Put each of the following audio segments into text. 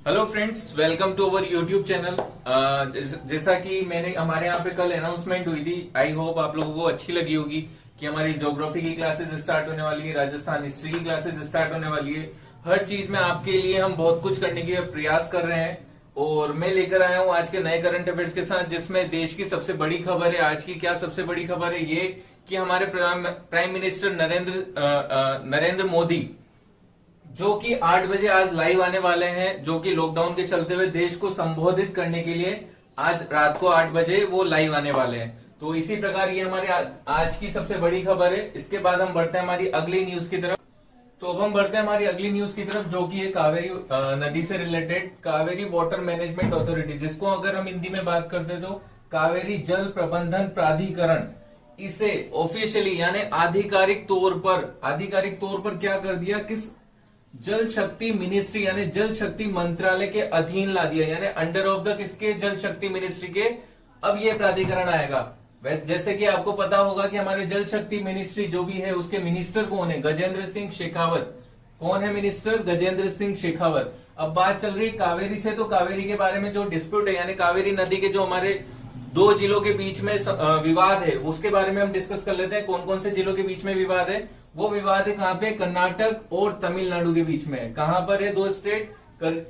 Hello friends, welcome to our YouTube channel. जैसा कि मैंने हमारे यहाँ पे कल अनाउंसमेंट हुई थी, आई होप आप लोगों को अच्छी लगी होगी कि हमारी ज्योग्राफी की क्लासेस स्टार्ट होने वाली है, राजस्थान हिस्ट्री की क्लासेस स्टार्ट होने वाली है। हर चीज में आपके लिए हम बहुत कुछ करने के प्रयास कर रहे हैं और मैं लेकर आया हूँ आज के नए करंट अफेयर्स के साथ, जिसमें देश की सबसे बड़ी खबर है। आज की क्या सबसे बड़ी खबर है? ये कि हमारे प्राइम मिनिस्टर नरेंद्र मोदी जो कि 8 बजे आज लाइव आने वाले हैं, जो कि लॉकडाउन के चलते हुए देश को संबोधित करने के लिए आज रात को 8 बजे वो लाइव आने वाले हैं। तो इसी प्रकार ये हमारे आज की सबसे बड़ी खबर है। इसके बाद हम बढ़ते हैं हमारी अगली न्यूज की तरफ। तो अब हम बढ़ते हैं हमारी अगली न्यूज की तरफ, जो कि है कावेरी नदी से related Kaveri water management authority, जिसको अगर हम हिंदी में बात करते तो कावेरी जल प्रबंधन प्राधिकरण। इसे ऑफिशियली यानी आधिकारिक तौर पर क्या कर दिया, किस जल शक्ति मिनिस्ट्री यानी जल शक्ति मंत्रालय के अधीन ला दिया, यानी अंडर ऑफ द किसके, जल शक्ति मिनिस्ट्री के अब ये प्राधिकरण आएगा। जैसे कि आपको पता होगा कि हमारे जल शक्ति मिनिस्ट्री जो भी है उसके मिनिस्टर कौन है, गजेंद्र सिंह शेखावत। कौन है मिनिस्टर? गजेंद्र सिंह शेखावत। अब बात चल रही है कावेरी से, तो कावेरी के बारे में जो डिस्प्यूट है यानी कावेरी नदी के जो हमारे दो जिलों के बीच में विवाद है, उसके बारे में हम डिस्कस कर लेते हैं। कौन कौन से जिलों के बीच में विवाद है? वो विवाद है कहाँ पे? कर्नाटक और तमिलनाडु के बीच में है। कहां पर है? दो स्टेट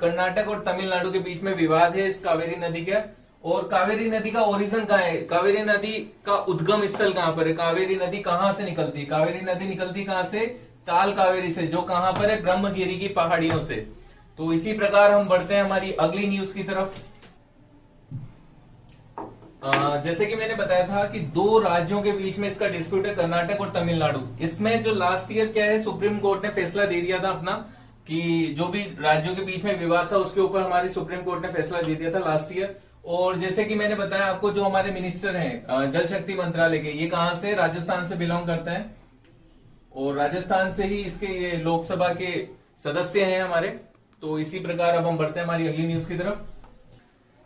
कर्नाटक और तमिलनाडु के बीच में विवाद है इस कावेरी नदी का। और कावेरी नदी का ओरिजिन कहाँ है? कावेरी नदी का उद्गम स्थल कहां पर है? कावेरी नदी कहां से निकलती है? कावेरी नदी निकलती कहां से? ताल कावेरी से, जो कहां पर है? ब्रह्मगिरी की पहाड़ियों से। तो इसी प्रकार हम बढ़ते हैं हमारी अगली न्यूज की तरफ। जैसे कि मैंने बताया था कि दो राज्यों के बीच में इसका डिस्प्यूट है, कर्नाटक और तमिलनाडु। इसमें जो लास्ट ईयर क्या है, सुप्रीम कोर्ट ने फैसला दे दिया था अपना कि जो भी राज्यों के बीच में विवाद था उसके ऊपर हमारी सुप्रीम कोर्ट ने फैसला दे दिया था लास्ट ईयर। और जैसे कि मैंने बताया आपको, जो हमारे मिनिस्टर हैं जल शक्ति मंत्रालय के, ये कहां से? राजस्थान से बिलोंग करते हैं और राजस्थान से ही इसके ये लोकसभा के सदस्य हैं हमारे। तो इसी प्रकार अब हम बढ़ते हैं हमारी अगली न्यूज की तरफ।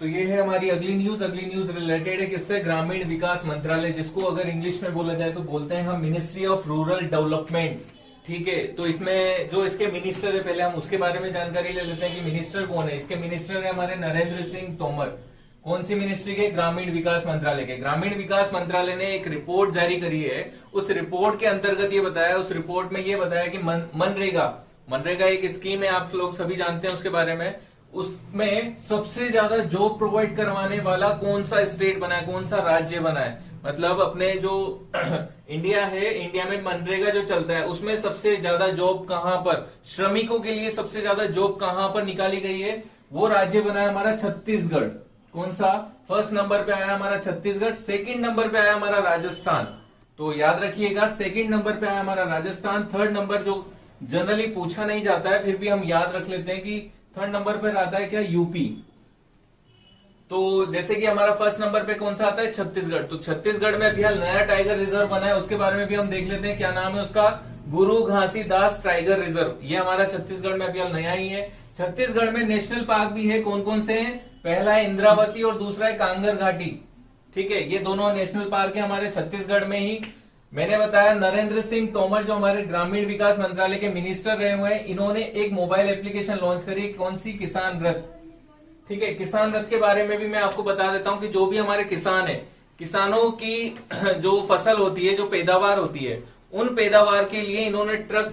तो ये है हमारी अगली न्यूज रिलेटेड है किससे? ग्रामीण विकास मंत्रालय, जिसको अगर इंग्लिश में बोला जाए तो बोलते हैं हम मिनिस्ट्री ऑफ रूरल डेवलपमेंट। ठीक है, तो इसमें जो इसके मिनिस्टर है, पहले हम उसके बारे में जानकारी ले लेते हैं कि मिनिस्टर कौन है। इसके मिनिस्टर है हमारे नरेंद्र सिंह तोमर। कौन सी मिनिस्ट्री के? ग्रामीण विकास मंत्रालय के। ग्रामीण विकास मंत्रालय ने एक रिपोर्ट जारी करी है। उस रिपोर्ट के अंतर्गत ये बताया, उस रिपोर्ट में ये बताया कि मनरेगा एक स्कीम है, आप लोग सभी जानते हैं उसके बारे में। उसमें सबसे ज्यादा जॉब प्रोवाइड करवाने वाला कौन सा स्टेट बना है, कौन सा राज्य बना है? मतलब अपने जो इंडिया है, इंडिया में मनरेगा जो चलता है उसमें सबसे ज्यादा जॉब कहां पर, श्रमिकों के लिए सबसे ज्यादा जॉब कहां पर निकाली गई है? वो राज्य बना है हमारा छत्तीसगढ़। कौन सा? फर्स्ट नंबर पे आया हमारा छत्तीसगढ़, सेकंड नंबर पे आया हमारा राजस्थान। तो याद रखिएगा, सेकंड नंबर पे आया हमारा राजस्थान। थर्ड नंबर जो जनरली पूछा नहीं जाता है, फिर भी हम याद रख लेते हैं कि थर्ड नंबर पर आता है क्या? यूपी। तो जैसे कि हमारा फर्स्ट नंबर पे कौन सा आता है? छत्तीसगढ़। तो छत्तीसगढ़ में अभी हाल नया टाइगर रिजर्व बना है, उसके बारे में भी हम देख लेते हैं। क्या नाम है उसका? गुरु घासीदास टाइगर रिजर्व। ये हमारा छत्तीसगढ़ में अभी हाल नया ही है। छत्तीसगढ़ में नेशनल पार्क भी है। कौन कौन से हैं? पहला है इंद्रावती और दूसरा है कांगर घाटी। ठीक है, ये दोनों नेशनल पार्क है हमारे छत्तीसगढ़ में ही। मैंने बताया नरेंद्र सिंह तोमर जो हमारे ग्रामीण विकास मंत्रालय के मिनिस्टर रहे हुए हैं, इन्होंने एक मोबाइल एप्लीकेशन लॉन्च करी। कौन सी? किसान रथ। ठीक है, किसान रथ के बारे में भी मैं आपको बता देता हूं कि जो भी हमारे किसान है, किसानों की जो फसल होती है, जो पैदावार होती है, उन पैदावार के लिए इन्होंने ट्रक,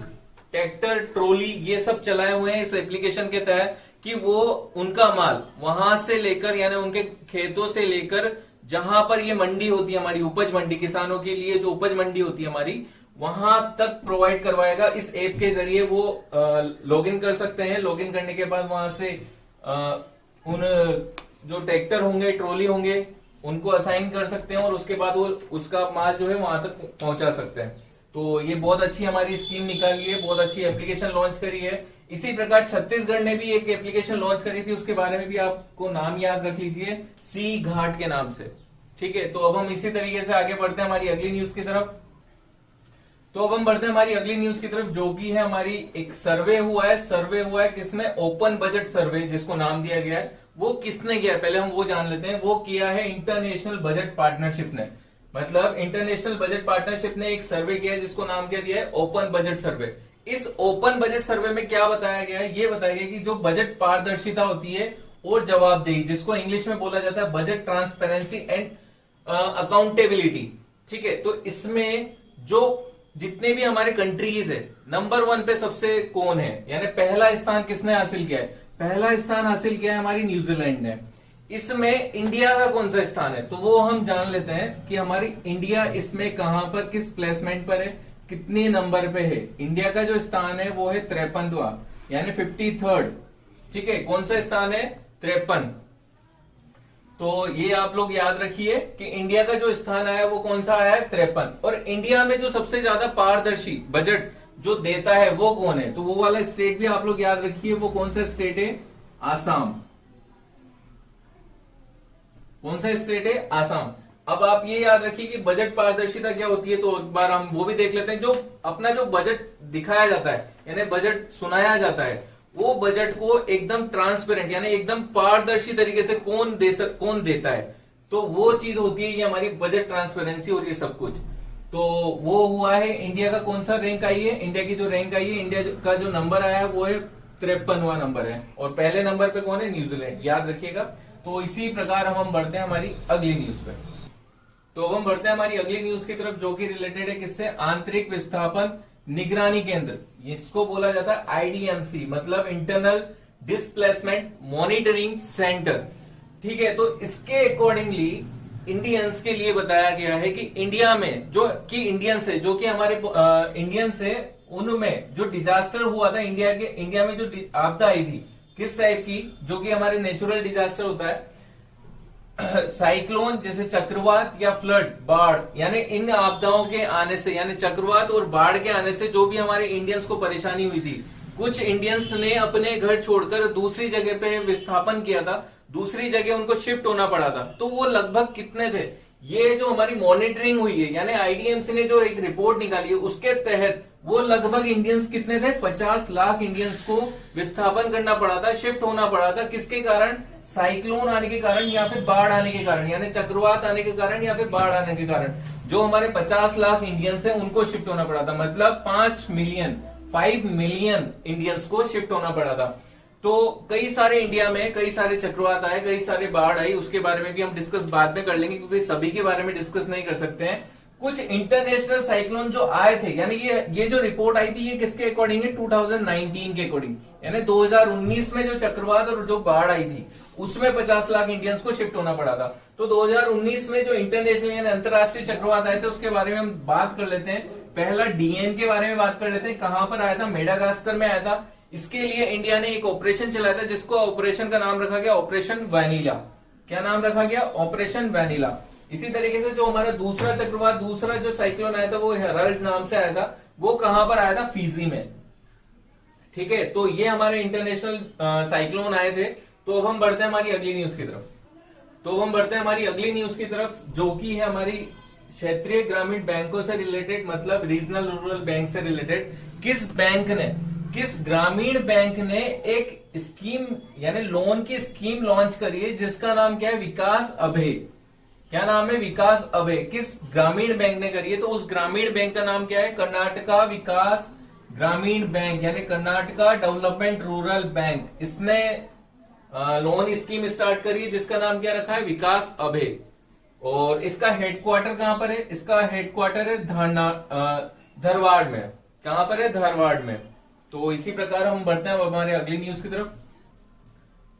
ट्रैक्टर, ट्रॉली ये सब चलाए हुए हैं इस एप्लीकेशन के तहत, कि वो उनका माल वहां से लेकर यानी उनके खेतों से लेकर जहां पर ये मंडी होती है हमारी, उपज मंडी, किसानों के लिए जो उपज मंडी होती है हमारी, वहां तक प्रोवाइड करवाएगा। इस ऐप के जरिए वो लॉगिन कर सकते हैं। लॉगिन करने के बाद वहां से उन जो ट्रैक्टर होंगे, ट्रॉली होंगे, उनको असाइन कर सकते हैं और उसके बाद वो उसका माल जो है वहां तक पहुंचा सकते हैं। तो ये बहुत अच्छी हमारी स्कीम निकाली है, बहुत अच्छी एप्लीकेशन लॉन्च करी है। इसी प्रकार छत्तीसगढ़ ने भी एक एप्लीकेशन लॉन्च करी थी, उसके बारे में भी आपको नाम याद रख लीजिए, सी घाट के नाम से। ठीक है, तो अब हम इसी तरीके से आगे बढ़ते हैं हमारी अगली न्यूज की तरफ। तो अब हम बढ़ते हैं हमारी अगली न्यूज की तरफ, जो कि है हमारी एक सर्वे हुआ है किसमें? ओपन बजट सर्वे, जिसको नाम दिया गया है। वो किसने किया है पहले हम वो जान लेते हैं। वो किया है इंटरनेशनल बजट पार्टनरशिप ने। मतलब इंटरनेशनल बजट पार्टनरशिप ने एक सर्वे किया है जिसको नाम क्या दिया है? ओपन बजट सर्वे। इस ओपन बजट सर्वे में क्या बताया गया है, ये बताया गया कि जो बजट पारदर्शिता होती है और जवाबदेही, जिसको इंग्लिश में बोला जाता है बजट ट्रांसपेरेंसी एंड अकाउंटेबिलिटी, ठीक है। तो इसमें जो जितने भी हमारे कंट्रीज है, नंबर 1 पे सबसे कौन है, यानी पहला स्थान किसने हासिल किया है, पहला स्थान हासिल किया है हमारी न्यूजीलैंड ने। इसमें इंडिया का कौन सा स्थान है, तो वो हम जान लेते हैं कि हमारी इंडिया इसमें कहां पर, किस प्लेसमेंट पर है, कितने नंबर पे है। इंडिया का जो स्थान है वो है 53वां, यानी 53rd, ठीक है। कौन सा स्थान है, 53। तो ये आप लोग याद रखिए कि इंडिया का जो स्थान आया वो कौन सा आया है, 53। और इंडिया में जो सबसे ज्यादा पारदर्शी बजट जो देता है वो कौन है, तो वो वाला स्टेट भी आप लोग याद रखिए, वो कौन सा स्टेट है, आसाम। कौन सा स्टेट है, आसाम। अब आप ये याद रखिए कि बजट पारदर्शिता क्या होती है, तो एक बार हम वो भी देख लेते हैं। जो अपना जो बजट दिखाया जाता है, यानी बजट सुनाया जाता है, वो बजट को एकदम ट्रांसपेरेंट यानी एकदम पारदर्शी तरीके से कौन देता है, तो वो चीज होती है ये हमारी बजट ट्रांसपेरेंसी और ये सब कुछ। तो वो हुआ है, इंडिया का कौन सा रैंक आई है, इंडिया की जो रैंक आई है, इंडिया का जो नंबर आया है वो है 53वां नंबर है, और पहले नंबर पे कौन है, न्यूजीलैंड, याद रखिएगा। तो इसी प्रकार हम बढ़ते हैं हमारी अगली न्यूज पे। तो अब हम बढ़ते हैं हमारी अगली न्यूज की तरफ, जो कि रिलेटेड है किससे, आंतरिक विस्थापन निगरानी केंद्र, इसको बोला जाता है आईडीएमसी, मतलब इंटरनल डिस्प्लेसमेंट मॉनिटरिंग सेंटर, ठीक है। तो इसके अकॉर्डिंगली इंडियंस के लिए बताया गया है कि इंडिया में जो कि इंडियंस है, जो कि हमारे इंडियंस है, उनमें जो डिजास्टर हुआ था इंडिया में जो आपदा आई थी, किस टाइप की, जो कि हमारे नेचुरल डिजास्टर होता है, साइक्लोन जैसे चक्रवात या फ्लड, बाढ़, यानी इन आपदाओं के आने से, यानी चक्रवात और बाढ़ के आने से जो भी हमारे इंडियंस को परेशानी हुई थी, कुछ इंडियंस ने अपने घर छोड़कर दूसरी जगह पे विस्थापन किया था, दूसरी जगह उनको शिफ्ट होना पड़ा था। तो वो लगभग कितने थे, ये जो हमारी मॉनिटरिंग हुई है, यानी आईडीएमसी ने जो एक रिपोर्ट निकाली है उसके तहत वो लगभग इंडियंस कितने थे, 50 लाख इंडियंस को विस्थापन करना पड़ा था, शिफ्ट होना पड़ा था। किसके कारण, साइक्लोन आने के कारण या फिर बाढ़ आने के कारण, यानी चक्रवात आने के कारण या फिर बाढ़ आने के कारण जो हमारे 50 लाख इंडियंस है उनको शिफ्ट होना पड़ा था, मतलब 5 मिलियन इंडियंस को शिफ्ट होना पड़ा था। तो कई सारे इंडिया में कई सारे चक्रवात आए, कई सारे बाढ़ आई, उसके बारे में भी हम डिस्कस बाद में कर लेंगे, क्योंकि सभी के बारे में डिस्कस नहीं कर सकते हैं। कुछ इंटरनेशनल साइक्लोन जो आए थे, यानी ये जो रिपोर्ट आई थी ये किसके अकॉर्डिंग है, 2019 के अकॉर्डिंग, यानी 2019 में जो चक्रवात और जो बाढ़ आई थी उसमें 50 लाख इंडियंस को शिफ्ट होना पड़ा था। तो 2019 में जो इंटरनेशनल यानी अंतरराष्ट्रीय चक्रवात आए थे उसके बारे में हम बात कर लेते हैं। पहला डीएन के बारे में बात कर लेते हैं, कहां पर आया था, मेडागास्कर में आया था। इसके लिए इंडिया ने एक ऑपरेशन चलाया था, जिसको ऑपरेशन का नाम रखा गया ऑपरेशन वैनिला। क्या नाम रखा गया, ऑपरेशन वैनिला। इसी तरीके से जो हमारा दूसरा चक्रवात, दूसरा जो साइक्लोन आया था वो हेराल्ड नाम से आया था, वो कहां पर आया था, फिजी में, ठीक है। तो ये हमारे इंटरनेशनल साइक्लोन आए थे। तो अब हम बढ़ते हैं हमारी अगली न्यूज की तरफ, जो कि है हमारी क्षेत्रीय ग्रामीण बैंकों से रिलेटेड, मतलब रीजनल रूरल बैंक से रिलेटेड। किस ग्रामीण बैंक ने एक स्कीम यानी लोन की स्कीम लॉन्च करी है, जिसका नाम क्या है, विकास अभय। क्या नाम है, विकास अभय। किस ग्रामीण बैंक ने करी है, तो उस ग्रामीण बैंक का नाम क्या है, कर्नाटका विकास ग्रामीण बैंक, यानी कर्नाटका डेवलपमेंट रूरल बैंक। इसने लोन स्कीम स्टार्ट करी है, जिसका नाम क्या रखा है, विकास अभय। और इसका हेडक्वार्टर कहां पर है, इसका हेडक्वार्टर है धारवाड़ में। कहां पर है, धारवाड़ में। तो इसी प्रकार हम बढ़ते हैं हमारे अगली न्यूज की तरफ।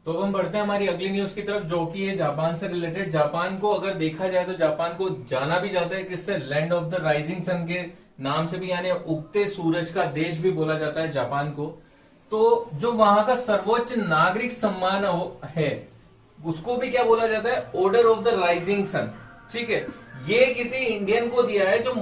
जो कि है जापान से रिलेटेड। जापान को अगर देखा जाए तो जापान को जाना भी जाता है किससे, land of the rising sun के नाम से भी, यानी उगते सूरज का देश भी बोला जाता है जापान को। तो जो वहां का सर्वोच्च नागरिक सम्मान है उसको भी क्या बोला जाता है, order of the rising sun, ठीक है। ये किसी इंडियन को दिया है जो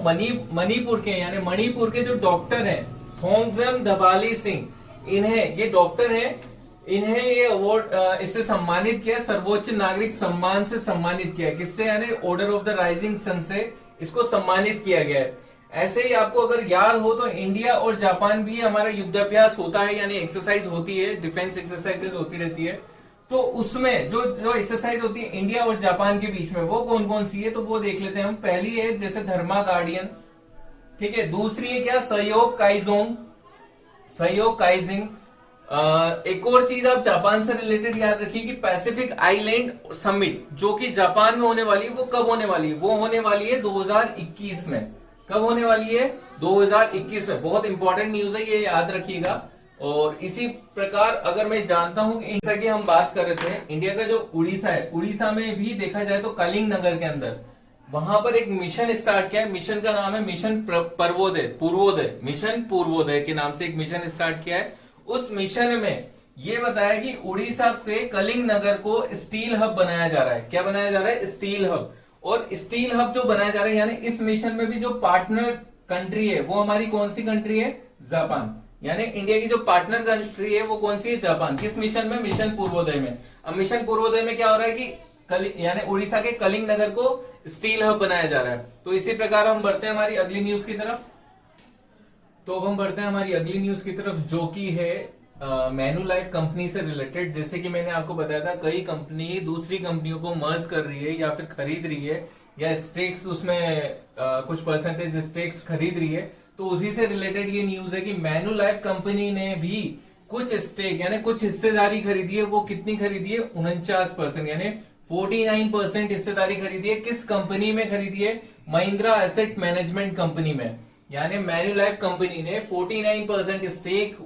मणिपुर के, यानी मणिपुर के जो डॉक्टर हैं, थोंगजम धबाली सिंह, इन्हें, ये डॉक्टर हैं, इन्हें ये अवार्ड इससे सम्मानित किया, सर्वोच्च नागरिक सम्मान से सम्मानित किया। किससे, यानी order of the rising sun से इसको सम्मानित किया गया है। ऐसे ही आपको अगर याद हो तो इंडिया और जापान भी हमारा युद्धाभ्यास होता है, यानी एक्सरसाइज होती है, डिफेंस एक्सरसाइजेस होती रहती है। तो उसमें जो एक्सरसाइज होती है इंडिया और जापान के बीच में, वो कौन कौन सी है, तो वो देख लेते हैं हम। पहली है जैसे धर्मा गार्डियन, ठीक है। दूसरी है क्या, सहयोग काइजोंग, सहयोग काइजिंग। एक और चीज आप जापान से रिलेटेड याद रखिए कि पैसिफिक आइलैंड समिट जो कि जापान में होने वाली है, वो कब होने वाली है? वो होने वाली है 2021 में। कब होने वाली है? 2021 में। बहुत इंपॉर्टेंट न्यूज है, ये याद रखिएगा। और इसी प्रकार अगर मैं जानता हूं कि जैसा कि हम बात कर रहे थे, इंडिया का जो उड़ीसा है, उड़ीसा में भी देखा जाए तो कलिंग नगर के अंदर वहां पर एक मिशन स्टार्ट किया है। मिशन का नाम है मिशन पूर्वोदय। मिशन पूर्वोदय के नाम से एक मिशन स्टार्ट किया है। उस मिशन में ये बताया कि उड़ीसा के कलिंग नगर को स्टील हब बनाया जा रहा है। क्या बनाया जा रहा है? Steel hub. और स्टील हब जो बनाया जा रहा है, यानी इस मिशन में भी जो पार्टनर कंट्री है वो हमारी कौन सी कंट्री है? जापान। यानी इंडिया की जो पार्टनर कंट्री है वो कौन सी है? जापान। किस मिशन में? मिशन पूर्वोदय में। अब मिशन पूर्वोदय में क्या हो रहा है कि यानी उड़ीसा के कलिंग नगर को स्टील हब बनाया जा रहा है। तो इसी प्रकार हम बढ़ते हैं हमारी अगली न्यूज की तरफ। तो अब हम बढ़ते हैं हमारी अगली न्यूज की तरफ, जो कि है मैन्युलाइफ कंपनी से रिलेटेड। जैसे कि मैंने आपको बताया था, कई कंपनी दूसरी कंपनियों को मर्ज कर रही है या फिर खरीद रही है, या स्टेक्स उसमें कुछ परसेंटेज स्टेक्स खरीद रही है। तो उसी से रिलेटेड ये न्यूज है कि मैन्युलाइफ कंपनी ने भी कुछ स्टेक यानी कुछ हिस्सेदारी खरीदी है। वो कितनी खरीदी है? 49%, यानी 49% हिस्सेदारी खरीदी है। किस कंपनी में खरीदी है? महिंद्रा एसेट मैनेजमेंट कंपनी में। यानी मैन्युलाइफ कंपनी ने 49% स्टेक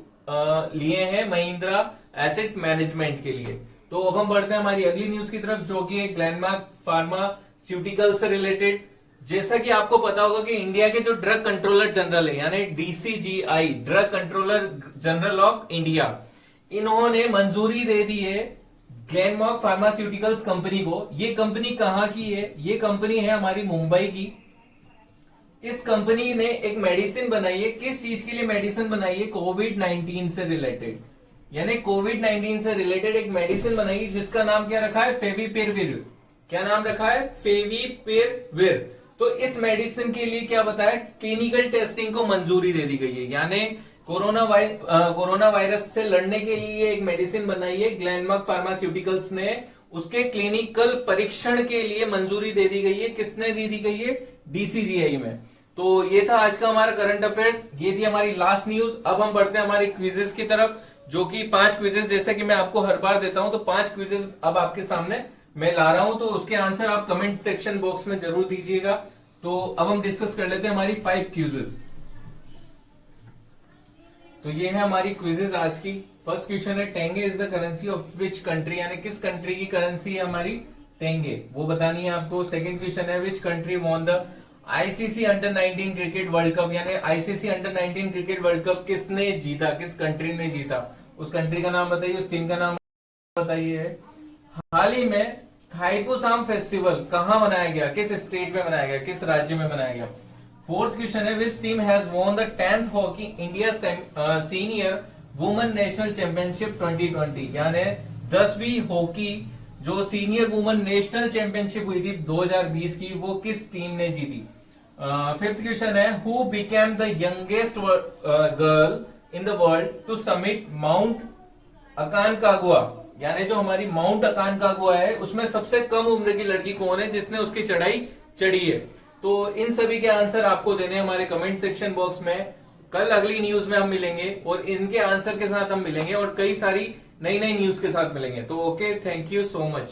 लिए हैं महिंद्रा एसेट मैनेजमेंट के लिए। तो अब हम बढ़ते हैं हमारी अगली न्यूज की तरफ, जो कि है ग्लेनमार्क फार्मास्यूटिकल से रिलेटेड। जैसा कि आपको पता होगा कि इंडिया के जो ड्रग कंट्रोलर जनरल है, यानी DCGI, drug controller general of India, इन्होंने मंजूरी दे दी है ग्लेनमार्क फार्मास्यूटिकल्स कंपनी को। ये कंपनी कहां की है? ये कंपनी है हमारी मुंबई की। इस कंपनी ने एक मेडिसिन बनाई है। किस चीज के लिए मेडिसिन बनाई है? कोविड-19 से रिलेटेड। यानी कोविड-19 से रिलेटेड एक मेडिसिन बनाई है जिसका नाम क्या रखा है? फेविपिरविर। क्या नाम रखा है? फेविपिरविर। तो इस मेडिसिन के लिए क्या बताया? क्लिनिकल टेस्टिंग को मंजूरी दे दी गई है। यानी कोरोना वायरस से लड़ने के लिए एक मेडिसिन बनाई है ग्लेनमार्क फार्मास्यूटिकल्स ने, उसके क्लिनिकल परीक्षण के लिए मंजूरी दे दी गई है। किसने दी गई है? डीसीजीआई में। तो ये था आज का हमारा करंट अफेयर्स, ये थी हमारी लास्ट न्यूज। अब हम बढ़ते हैं हमारे क्विजेस की तरफ, जो कि 5 क्विजेस, जैसे कि मैं आपको हर बार देता हूं, तो 5 क्विजेस अब आपके सामने मैं ला रहा हूं। तो उसके आंसर आप कमेंट सेक्शन बॉक्स में जरूर दीजिएगा। तो अब हम डिस्कस कर लेते हैं हमारी 5 क्विजेस। तो ये है हमारी क्विजेस आज की। फर्स्ट क्वेश्चन है, tenge is the currency of which country, यानी किस कंट्री की करेंसी है हमारी टेंगे, वो बतानी है आपको। सेकंड क्वेश्चन है, which country won the ICC under 19 cricket world cup, यानी ICC under 19 cricket world cup किसने जीता, किस कंट्री ने जीता, उस कंट्री का नाम बताइए, उस टीम का नाम बताइए। हाल ही में थाइपुसाम फेस्टिवल कहां मनाया गया, किस स्टेट में मनाया गया, किस राज्य में मनाया गया। फोर्थ क्वेश्चन है, which team has won the 10th hockey India senior women national championship 2020, यानी 10वीं हॉकी जो सीनियर वुमेन नेशनल चैंपियनशिप हुई थी 2020 की, वो किस टीम ने जीती। फिफ्थ क्वेश्चन है, who became the youngest girl in the world to summit mount Aconcagua, यानी जो हमारी माउंट अकानकागुआ है उसमें सबसे कम उम्र की लड़की कौन है जिसने उसकी चढ़ाई चढ़ी है। तो इन सभी के आंसर आपको देने हमारे कमेंट सेक्शन बॉक्स में। कल अगली न्यूज में हम मिलेंगे और इनके आंसर के साथ हम मिलेंगे और कई सारी नई नई न्यूज के साथ मिलेंगे। तो okay, thank you so much.